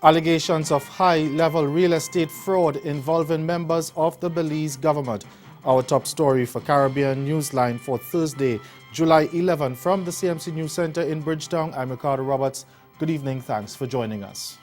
Allegations of high-level real estate fraud involving members of the Belize government. Our top story for Caribbean Newsline for Thursday, July 11 from the CMC News Center in Bridgetown. I'm Ricardo Roberts. Good evening. Thanks for joining us.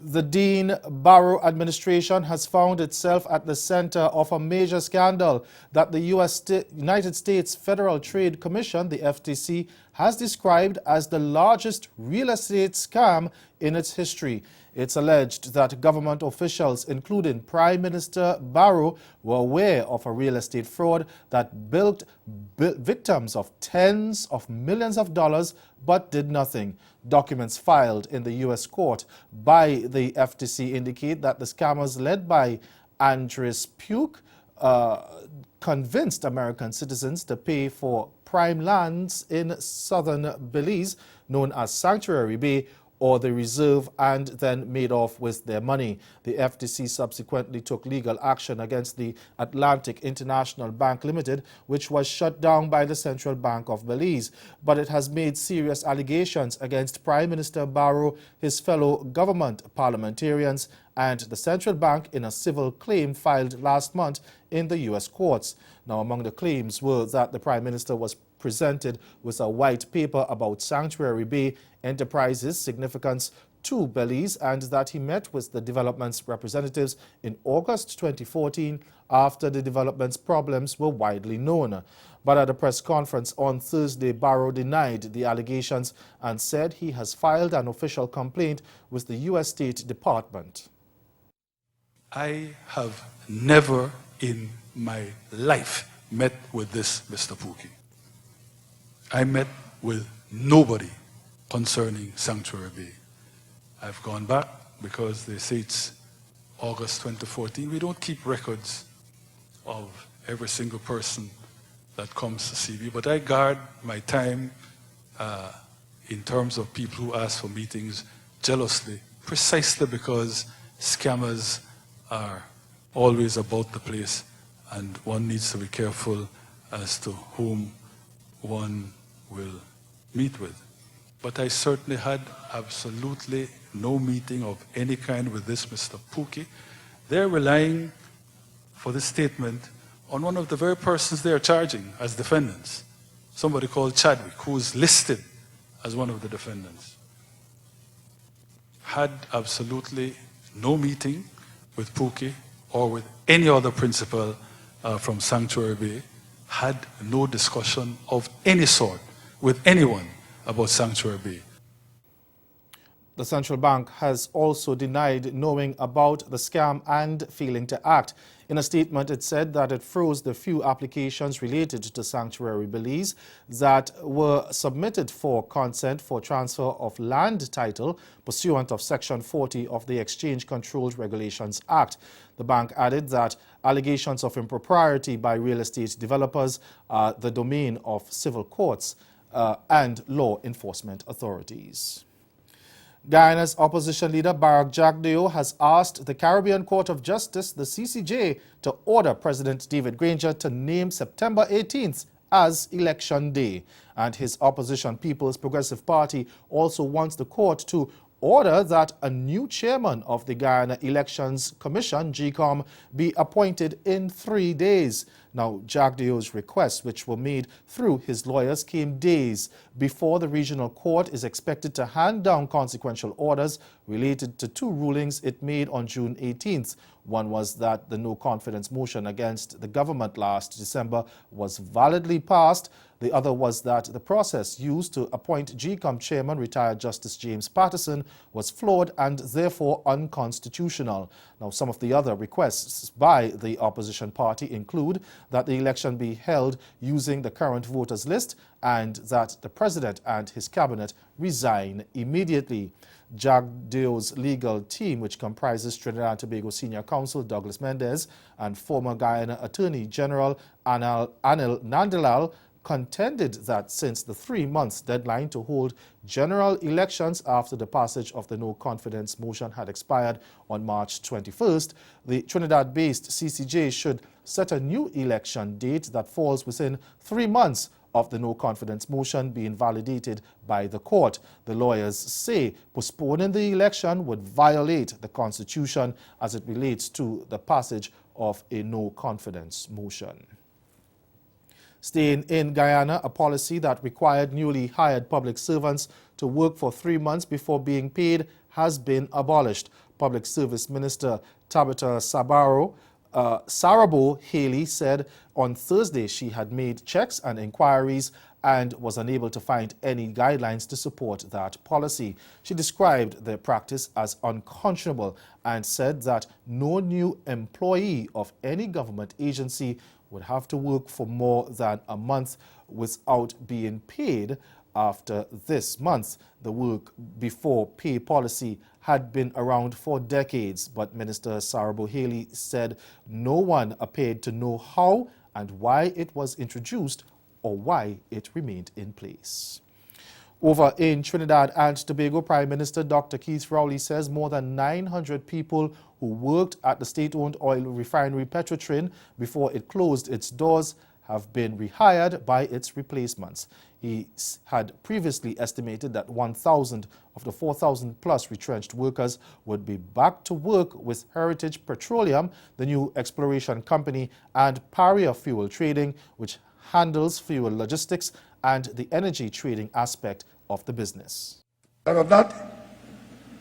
The Dean Barrow administration has found itself at the center of a major scandal that the United States Federal Trade Commission, the FTC, has described as the largest real estate scam in its history. It's alleged that government officials, including Prime Minister Barrow, were aware of a real estate fraud that bilked victims of tens of millions of dollars but did nothing. Documents filed in the U.S. court by the FTC indicate that the scammers led by Andres Puke convinced American citizens to pay for prime lands in southern Belize, known as Sanctuary Bay, or the reserve, and then made off with their money. The FTC subsequently took legal action against the Atlantic International Bank Limited, which was shut down by the Central Bank of Belize. But it has made serious allegations against Prime Minister Barrow, his fellow government parliamentarians, and the Central Bank in a civil claim filed last month in the U.S. courts. Now, among the claims were that the Prime Minister was presented with a white paper about Sanctuary Bay Enterprises' significance to Belize, and that he met with the development's representatives in August 2014 after the development's problems were widely known. But at a press conference on Thursday, Barrow denied the allegations and said he has filed an official complaint with the U.S. State Department. I have never in my life met with this Mr. Puke. I met with nobody concerning Sanctuary Bay. I've gone back because they say it's August 2014. We don't keep records of every single person that comes to see me, but I guard my time in terms of people who ask for meetings jealously, precisely because scammers are always about the place, and one needs to be careful as to whom one will meet with. But I certainly had absolutely no meeting of any kind with this Mr. Puke. They're relying for this statement on one of the very persons they are charging as defendants, somebody called Chadwick, who is listed as one of the defendants. Had absolutely no meeting with Puke or with any other principal from Sanctuary Bay, had no discussion of any sort with anyone about Sanctuary Bay. The central bank has also denied knowing about the scam and failing to act. In a statement, it said that it froze the few applications related to Sanctuary Belize that were submitted for consent for transfer of land title pursuant of Section 40 of the Exchange Controlled Regulations Act. The bank added that allegations of impropriety by real estate developers are the domain of civil courts and law enforcement authorities. Guyana's opposition leader Barack Jagdeo has asked the Caribbean Court of Justice, the CCJ, to order President David Granger to name September 18th as Election Day. And his opposition People's Progressive Party also wants the court to order that a new chairman of the Guyana Elections Commission, GECOM, be appointed in 3 days. Now, Jagdeo's requests, which were made through his lawyers, came days before the regional court is expected to hand down consequential orders related to two rulings it made on June 18th. One was that the no-confidence motion against the government last December was validly passed. The other was that the process used to appoint GECOM chairman, retired Justice James Patterson, was flawed and therefore unconstitutional. Now, some of the other requests by the opposition party include that the election be held using the current voters list and that the president and his cabinet resign immediately. Jagdeo's legal team, which comprises Trinidad and Tobago Senior Counsel Douglas Mendez and former Guyana Attorney General Anil Nandalal, contended that since the 3-month deadline to hold general elections after the passage of the no-confidence motion had expired on March 21st, the Trinidad-based CCJ should set a new election date that falls within 3 months of the no confidence motion being validated by the court. The lawyers say postponing the election would violate the Constitution as it relates to the passage of a no confidence motion. Staying in Guyana, a policy that required newly hired public servants to work for 3 months before being paid has been abolished. Public Service Minister Tabitha Sarabo Haley said on Thursday she had made checks and inquiries and was unable to find any guidelines to support that policy. She described the practice as unconscionable and said that no new employee of any government agency would have to work for more than a month without being paid after this month. The work before pay policy had been around for decades, but Minister Sarabo Haley said no one appeared to know how and why it was introduced or why it remained in place. Over in Trinidad and Tobago, Prime Minister Dr. Keith Rowley says more than 900 people who worked at the state-owned oil refinery Petrotrin before it closed its doors have been rehired by its replacements. He had previously estimated that 1,000 of the 4,000 plus retrenched workers would be back to work with Heritage Petroleum, the new exploration company, and Paria Fuel Trading, which handles fuel logistics and the energy trading aspect of the business. Out of that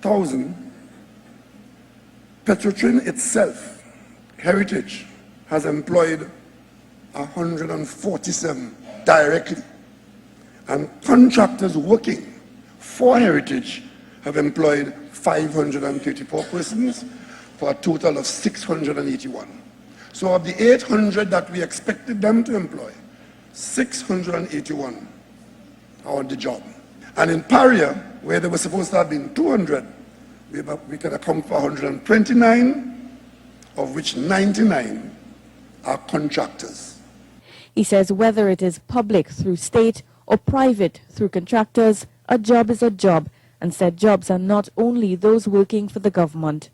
1,000, Petrotrin itself, Heritage, has employed 147 directly, and contractors working for Heritage have employed 534 persons for a total of 681. So of the 800 that we expected them to employ, 681 are on the job. And in Paria, where there was supposed to have been 200, we can account for 129, of which 99 are contractors. He says whether it is public through state or private through contractors, a job is a job, and said jobs are not only those working for the government.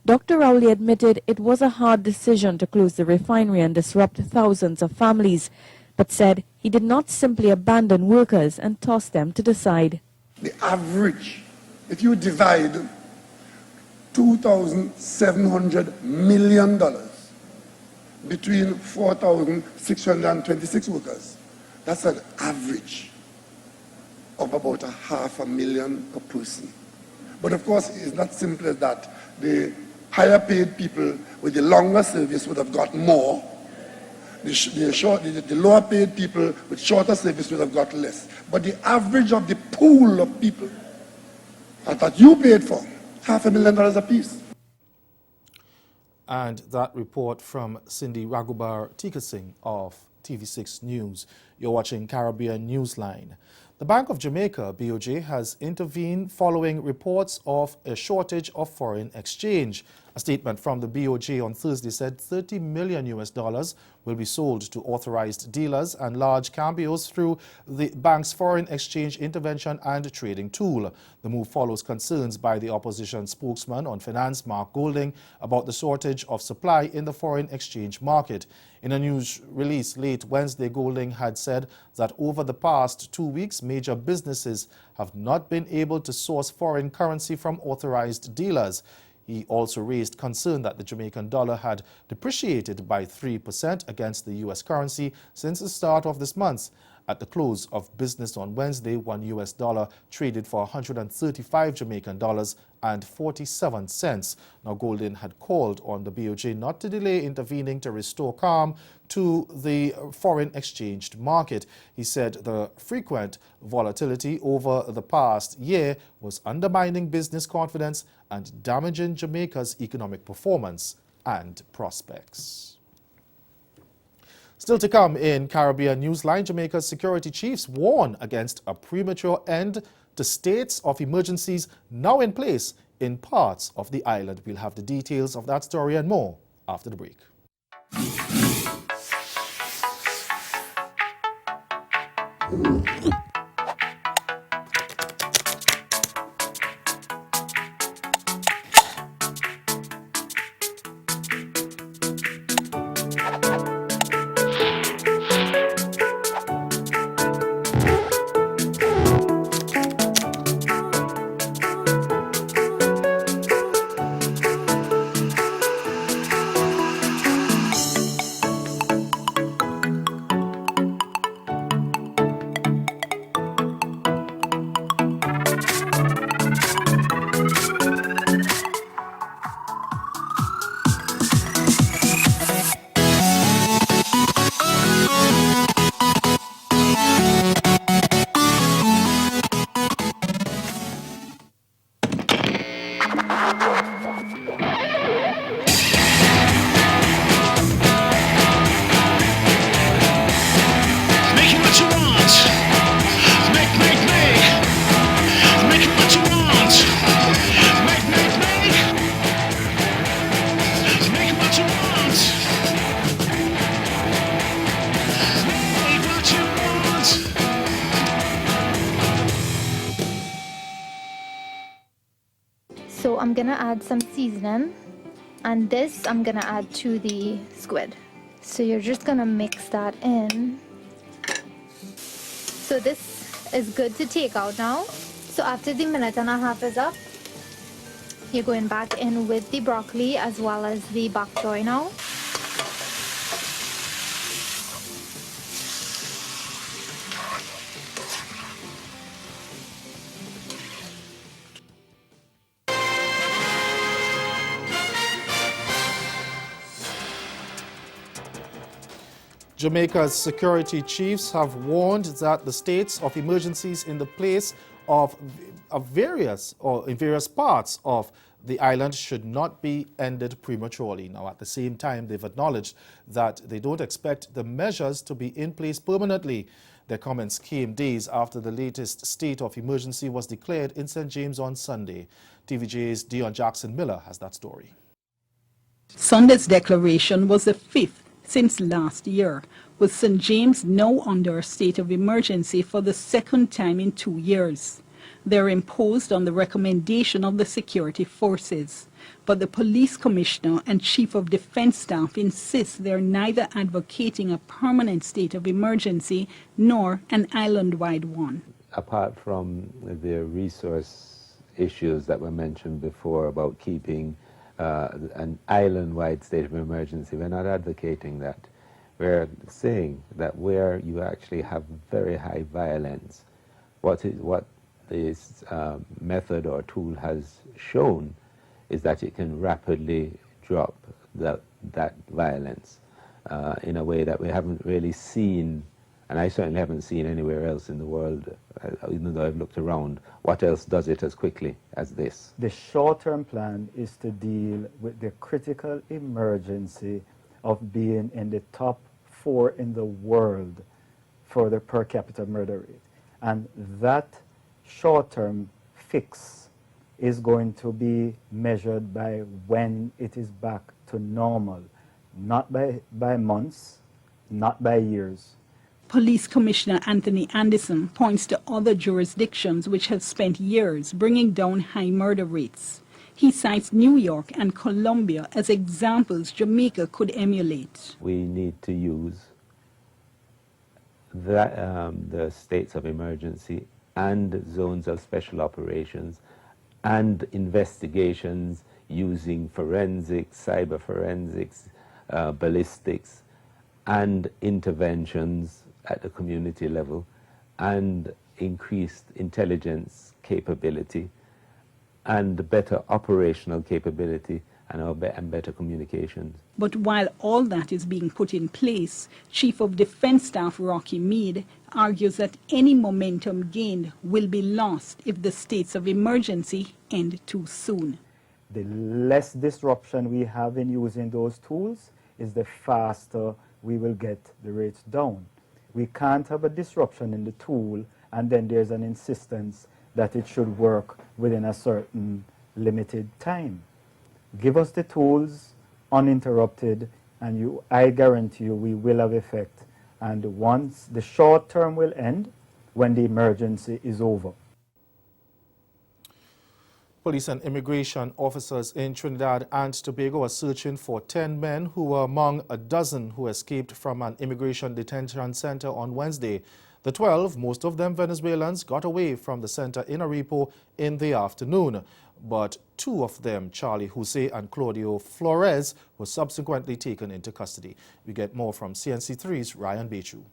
Dr. Rowley admitted it was a hard decision to close the refinery and disrupt thousands of families, but said he did not simply abandon workers and toss them to the side. The average, if you divide $2,700 million between 4,626 workers, that's an average of about $500,000 per person. But of course, it's not simple as that. The higher paid people with the longer service would have got more. The lower paid people with shorter service would have got less. But the average of the pool of people that you paid for, $500,000 apiece. And that report from Cindy Raghubar Tikasing of TV6 News. You're watching Caribbean Newsline. The Bank of Jamaica, BOJ, has intervened following reports of a shortage of foreign exchange. A statement from the BOJ on Thursday said $30 million will be sold to authorized dealers and large cambios through the bank's foreign exchange intervention and trading tool. The move follows concerns by the opposition spokesman on finance, Mark Golding, about the shortage of supply in the foreign exchange market. In a news release late Wednesday, Golding had said that over the past 2 weeks, major businesses have not been able to source foreign currency from authorized dealers. He also raised concern that the Jamaican dollar had depreciated by 3% against the U.S. currency since the start of this month. At the close of business on Wednesday, one U.S. dollar traded for 135 Jamaican dollars and 47 cents. Now, Golden had called on the BOJ not to delay intervening to restore calm to the foreign exchange market. He said the frequent volatility over the past year was undermining business confidence and damaging Jamaica's economic performance and prospects. Still to come in Caribbean Newsline, Jamaica's security chiefs warn against a premature end to states of emergencies now in place in parts of the island. We'll have the details of that story and more after the break. So I'm gonna add some seasoning, and this I'm gonna add to the squid. So you're just gonna mix that in. So this is good to take out now. So after the 1.5 minutes is up, you're going back in with the broccoli as well as the bok choy now. Jamaica's security chiefs have warned that the states of emergencies in the place in various parts of the island should not be ended prematurely. Now, at the same time, they've acknowledged that they don't expect the measures to be in place permanently. Their comments came days after the latest state of emergency was declared in St. James on Sunday. TVJ's Dion Jackson Miller has that story. Sunday's declaration was the fifth since last year, with St. James now under a state of emergency for the second time in 2 years. They're imposed on the recommendation of the security forces, but the police commissioner and chief of defense staff insist they're neither advocating a permanent state of emergency nor an island-wide one. Apart from the resource issues that were mentioned before about keeping an island-wide state of emergency, we're not advocating that. We're saying that where you actually have very high violence, what this method or tool has shown is that it can rapidly drop that violence in a way that we haven't really seen, and I certainly haven't seen anywhere else in the world, even though I've looked around. What else does it as quickly as this? The short-term plan is to deal with the critical emergency of being in the top 4 in the world for the per capita murder rate. And that short-term fix is going to be measured by when it is back to normal, not by months, not by years. Police Commissioner Anthony Anderson points to other jurisdictions which have spent years bringing down high murder rates. He cites New York and Colombia as examples Jamaica could emulate. We need to use the states of emergency and zones of special operations and investigations using forensics, cyber forensics, ballistics, and interventions at the community level, and increased intelligence capability, and better operational capability, and better communications. But while all that is being put in place, Chief of Defense Staff Rocky Meade argues that any momentum gained will be lost if the states of emergency end too soon. The less disruption we have in using those tools is the faster we will get the rates down. We can't have a disruption in the tool and then there's an insistence that it should work within a certain limited time. Give us the tools uninterrupted and I guarantee you we will have effect. And once the short term will end when the emergency is over. Police and immigration officers in Trinidad and Tobago are searching for 10 men who were among a dozen who escaped from an immigration detention center on Wednesday. The 12, most of them Venezuelans, got away from the center in a repo in the afternoon. But 2 of them, Charlie Jose and Claudio Flores, were subsequently taken into custody. We get more from CNC3's Ryan Bechu.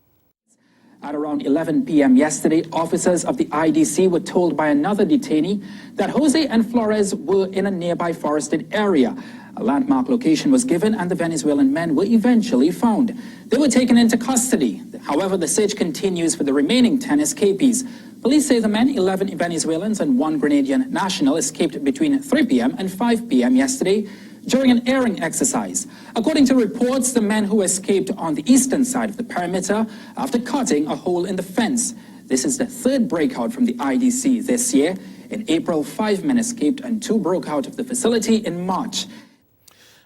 At around 11 p.m. yesterday, officers of the IDC were told by another detainee that Jose and Flores were in a nearby forested area. A landmark location was given and the Venezuelan men were eventually found. They were taken into custody. However, the search continues for the remaining 10 escapees. Police say the men, 11 Venezuelans and 1 Grenadian national, escaped between 3 p.m. and 5 p.m. yesterday during an airing exercise. According to reports, the men who escaped on the eastern side of the perimeter after cutting a hole in the fence. This is the 3rd breakout from the IDC this year. In April, 5 men escaped and 2 broke out of the facility in March.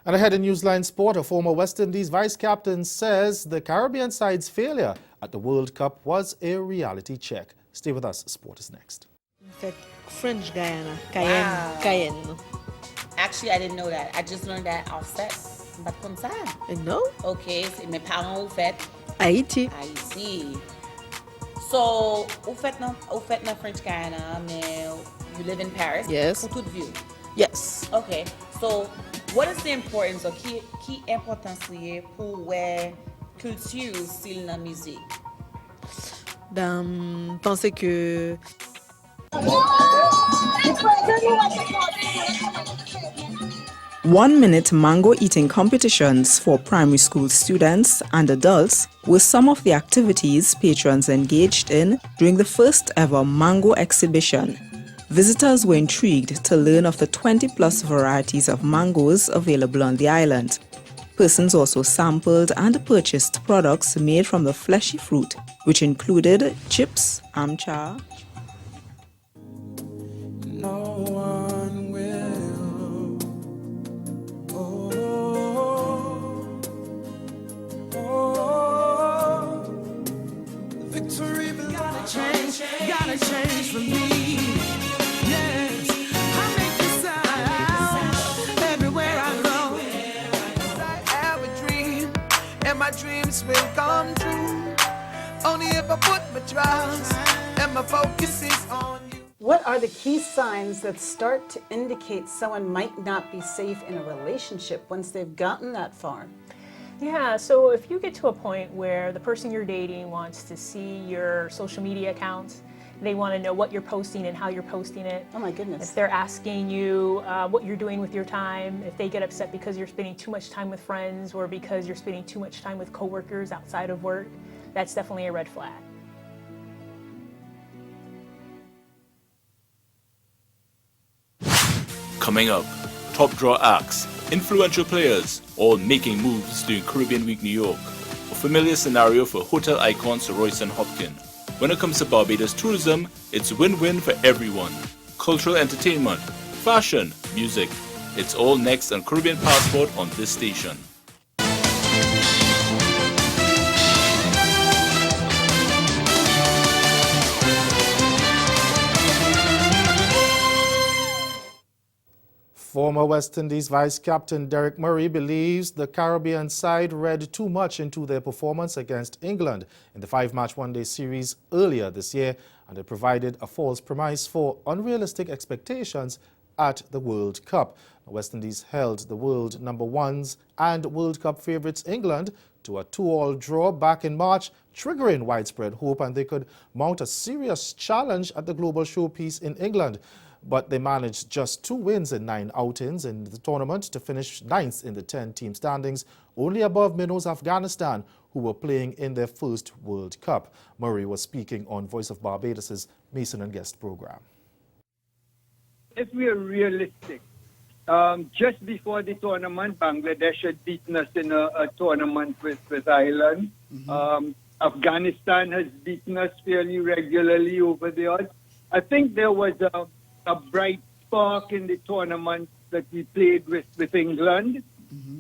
And ahead in Newsline Sport, a former West Indies vice-captain says the Caribbean side's failure at the World Cup was a reality check. Stay with us, sport is next. French Guyana, Cayenne. Actually, I didn't know that. I just learned that offset. But comme ça. Non. Okay, c'est mes parents ont fait. Haïti. Haïti. So, vous faites dans French Guiana, mais you live in Paris. Yes. Pour toute vie. Yes. Okay. So, what is the importance or qui importance lié pour where culture style la musique? Penser que 1-minute mango eating competitions for primary school students and adults were some of the activities patrons engaged in during the first ever mango exhibition. Visitors were intrigued to learn of the 20-plus varieties of mangoes available on the island. Persons also sampled and purchased products made from the fleshy fruit, which included chips, amcha. No one will. Victory gotta change for me. Yes, I make the sound everywhere I go. I have a dream, and my dreams will come true. Only if I put my trust and my focus is on you. What are the key signs that start to indicate someone might not be safe in a relationship once they've gotten that far? Yeah, so if you get to a point where the person you're dating wants to see your social media accounts, they want to know what you're posting and how you're posting it. Oh my goodness. If they're asking you what you're doing with your time, if they get upset because you're spending too much time with friends or because you're spending too much time with coworkers outside of work, that's definitely a red flag. Coming up, top draw acts, influential players, all making moves during Caribbean Week New York. A familiar scenario for hotel icon Sir Royston Hopkins. When it comes to Barbados tourism, it's win-win for everyone. Cultural entertainment, fashion, music. It's all next on Caribbean Passport on this station. Former West Indies Vice Captain Derek Murray believes the Caribbean side read too much into their performance against England in the 5-match one-day series earlier this year, and it provided a false premise for unrealistic expectations at the World Cup. The West Indies held the world number ones and World Cup favourites England to a 2-all draw back in March, triggering widespread hope and they could mount a serious challenge at the global showpiece in England. But they managed just 2 wins in 9 outings in the tournament to finish 9th in the 10-team standings, only above Minnows Afghanistan, who were playing in their first World Cup. Murray was speaking on Voice of Barbados' Mason and Guest program. If we are realistic, just before the tournament, Bangladesh had beaten us in a tournament with Ireland. Afghanistan has beaten us fairly regularly over the odds. I think there was a bright spark in the tournament that we played with England,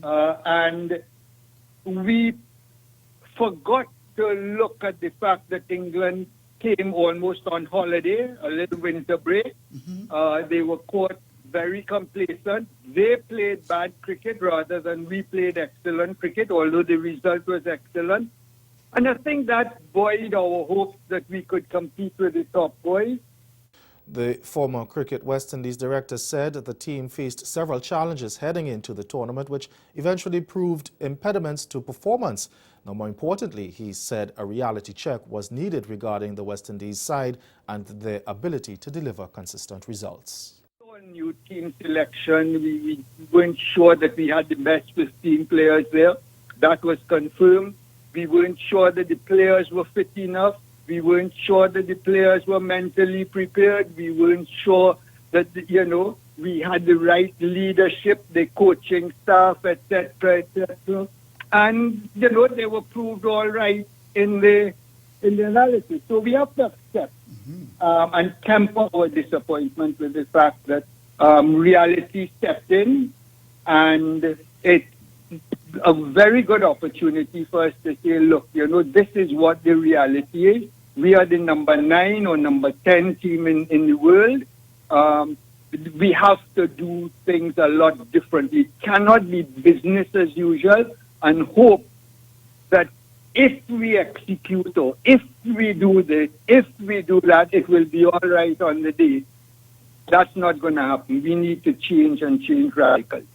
and we forgot to look at the fact that England came almost on holiday, a little winter break. They were caught very complacent. They played bad cricket rather than we played excellent cricket, although the result was excellent. And I think that buoyed our hopes that we could compete with the top boys. The former Cricket West Indies director said the team faced several challenges heading into the tournament, which eventually proved impediments to performance. Now, more importantly, he said a reality check was needed regarding the West Indies side and their ability to deliver consistent results. New team selection, we weren't sure that we had the best 15 players there. That was confirmed. We weren't sure that the players were fit enough. We weren't sure that the players were mentally prepared. We weren't sure that, we had the right leadership, the coaching staff, etc., etc. And, they were proved all right in the analysis. So we have to accept and temper our disappointment with the fact that reality stepped in, and it's a very good opportunity for us to say, look, this is what the reality is. We are the number 9 or number 10 team in the world. we have to do things a lot differently. It cannot be business as usual and hope that if we execute or if we do this, if we do that, it will be all right on the day. That's not going to happen. We need to change and change radically.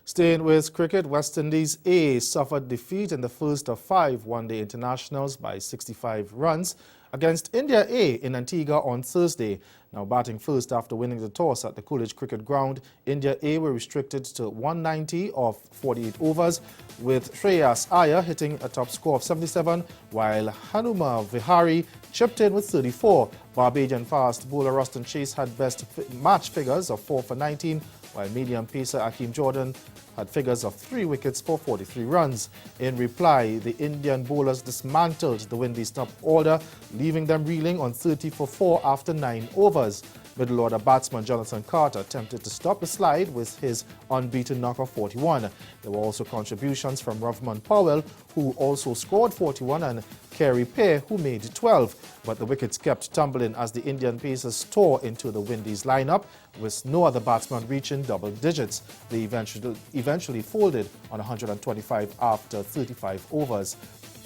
Staying with cricket, West Indies A suffered defeat in the first of 5 one-day internationals by 65 runs against India A in Antigua on Thursday. Now batting first after winning the toss at the Coolidge Cricket Ground, India A were restricted to 190 of 48 overs, with Shreyas Iyer hitting a top score of 77, while Hanuma Vihari chipped in with 34. Barbadian fast bowler Ruston Chase had best match figures of 4 for 19, while medium pacer Akeem Jordan had figures of 3 wickets for 43 runs. In reply, the Indian bowlers dismantled the Windies' top order, leaving them reeling on 30 for 4 after 9 overs. Middle order batsman Jonathan Carter attempted to stop the slide with his unbeaten knock of 41. There were also contributions from Rovman Powell, who also scored 41, and Kerry Pear, who made 12. But the wickets kept tumbling as the Indian pacers tore into the Windies lineup, with no other batsman reaching double digits. They eventually folded on 125 after 35 overs.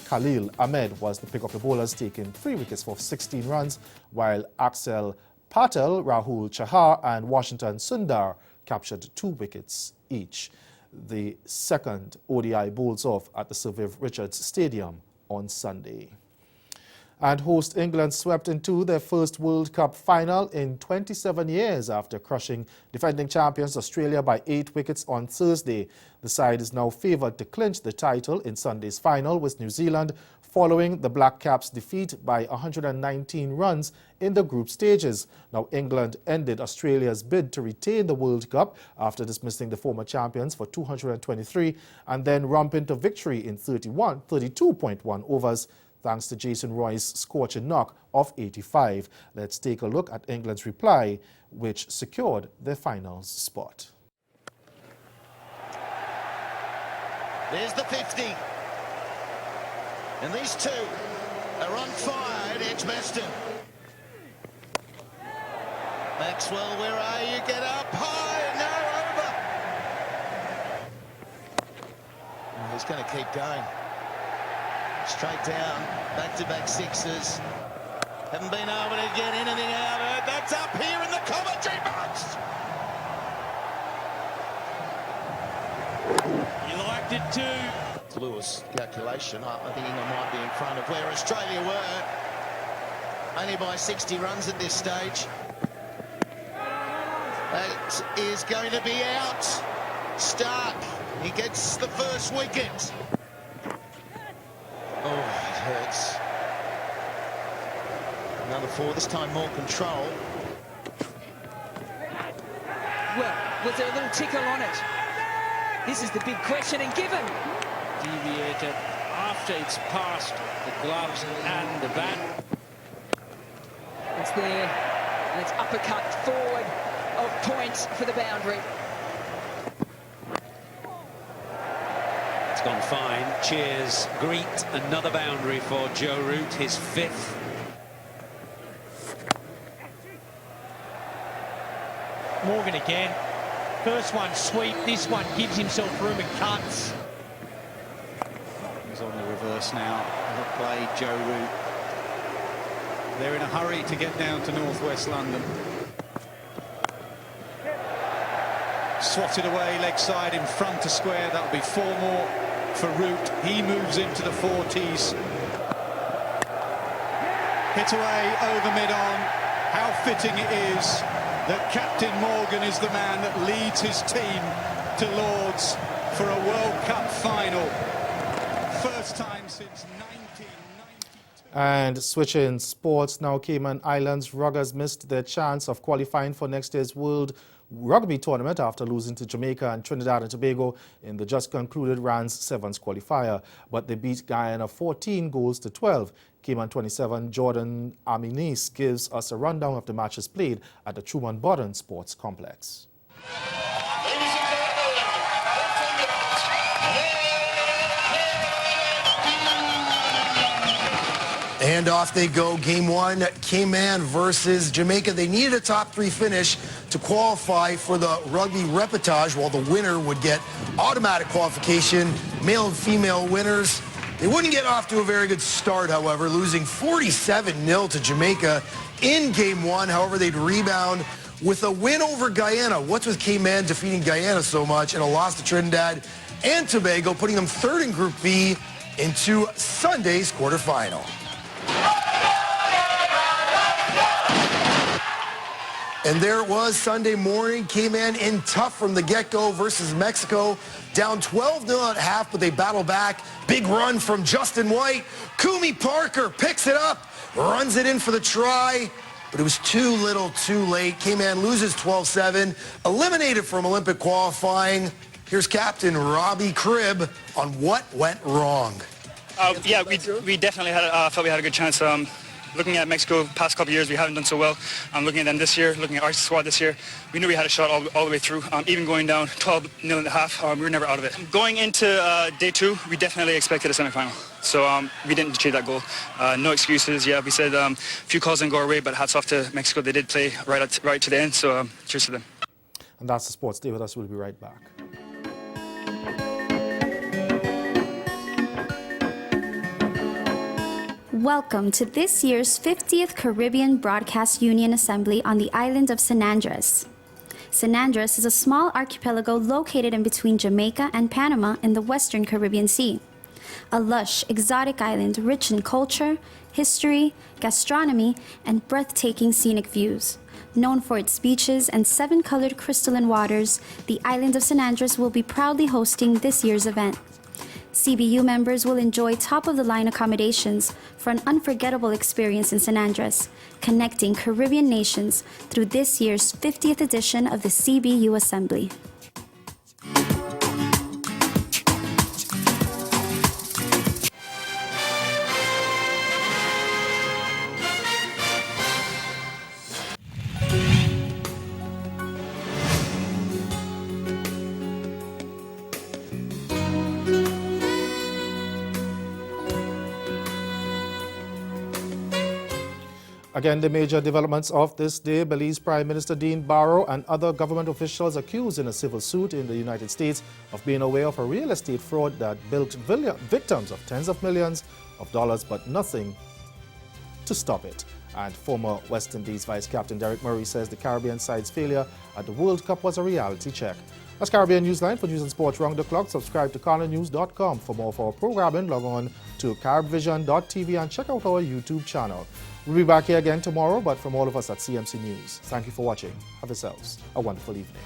Khalil Ahmed was the pick of the bowlers, taking 3 wickets for 16 runs, while Axel Patel, Rahul Chahar and Washington Sundar captured 2 wickets each. The second ODI bowls off at the Sir Viv Richards Stadium on Sunday. And host England swept into their first World Cup final in 27 years after crushing defending champions Australia by 8 wickets on Thursday. The side is now favoured to clinch the title in Sunday's final with New Zealand, following the Black Caps' defeat by 119 runs in the group stages. Now, England ended Australia's bid to retain the World Cup after dismissing the former champions for 223 and then romp into victory in 32.1 overs, thanks to Jason Roy's scorching knock of 85. Let's take a look at England's reply, which secured their finals spot. There's the 50. And these two are on fire at Edgbaston. Maxwell, where are you? Get up high. No, over. Oh, he's going to keep going. Straight down, back-to-back sixes. Haven't been able to get anything out of it. That's up here in the commentary box. You liked it too. Lewis calculation, I think England might be in front of where Australia were. Only by 60 runs at this stage. That is going to be out. Stark, he gets the first wicket. Oh, it hurts. Another 4, this time more control. Well, was there a little tickle on it? This is the big question, and given. Deviated after it's past the gloves and the bat. It's there, and it's uppercut forward of points for the boundary. It's gone fine. Cheers. Greet. Another boundary for Joe Root, his 5th. Morgan again. First one sweep, this one gives himself room and cuts. He's on the reverse now. Well played, Joe Root. They're in a hurry to get down to northwest London. Swatted away, leg side in front to square. That'll be 4 more for Root. He moves into the 40s. Hit away over mid-on. How fitting it is that Captain Morgan is the man that leads his team to Lord's for a World Cup final. First time since 1992. And switching sports now, Cayman Islands ruggers missed their chance of qualifying for next year's World Rugby Tournament after losing to Jamaica and Trinidad and Tobago in the just concluded Rand's Sevens qualifier. But they beat Guyana 14 goals to 12. Cayman 27 Jordan Aminis gives us a rundown of the matches played at the Truman Bodden Sports Complex. And off they go. Game one, Cayman versus Jamaica. They needed a top 3 finish to qualify for the rugby repetage, while the winner would get automatic qualification. Male and female winners. They wouldn't get off to a very good start, however, losing 47-0 to Jamaica in game one. However, they'd rebound with a win over Guyana. What's with Cayman defeating Guyana so much, and a loss to Trinidad and Tobago, putting them third in Group B into Sunday's quarterfinal. And there it was Sunday morning. Cayman in tough from the get-go versus Mexico. Down 12-0 at half, but they battle back. Big run from Justin White. Kumi Parker picks it up, runs it in for the try, but it was too little too late. Cayman loses 12-7, eliminated from Olympic qualifying. Here's Captain Robbie Cribb on what went wrong. Yeah, we definitely felt we had a good chance. Looking at Mexico past couple of years, we haven't done so well. Looking at them this year, looking at our squad this year, we knew we had a shot all the way through. Even going down 12-0 in the half, we were never out of it. Going into day 2, we definitely expected a semifinal. So we didn't achieve that goal. No excuses. Yeah, we said a few calls didn't go our way, but hats off to Mexico. They did play right to the end, so cheers to them. And that's the sports. Stay with us. We'll be right back. Welcome to this year's 50th Caribbean Broadcast Union Assembly on the island of San Andres. San Andres is a small archipelago located in between Jamaica and Panama in the western Caribbean Sea. A lush, exotic island rich in culture, history, gastronomy, and breathtaking scenic views. Known for its beaches and 7-colored crystalline waters, the island of San Andres will be proudly hosting this year's event. CBU members will enjoy top-of-the-line accommodations for an unforgettable experience in San Andres, connecting Caribbean nations through this year's 50th edition of the CBU Assembly. Again, the major developments of this day: Belize Prime Minister Dean Barrow and other government officials accused in a civil suit in the United States of being aware of a real estate fraud that built victims of tens of millions of dollars, but nothing to stop it. And former West Indies Vice Captain Derek Murray says the Caribbean side's failure at the World Cup was a reality check. That's Caribbean Newsline. For news and sports round the clock, subscribe to CaribNews.com. For more of our programming, log on to CaribVision.tv and check out our YouTube channel. We'll be back here again tomorrow, but from all of us at CMC News, thank you for watching. Have yourselves a wonderful evening.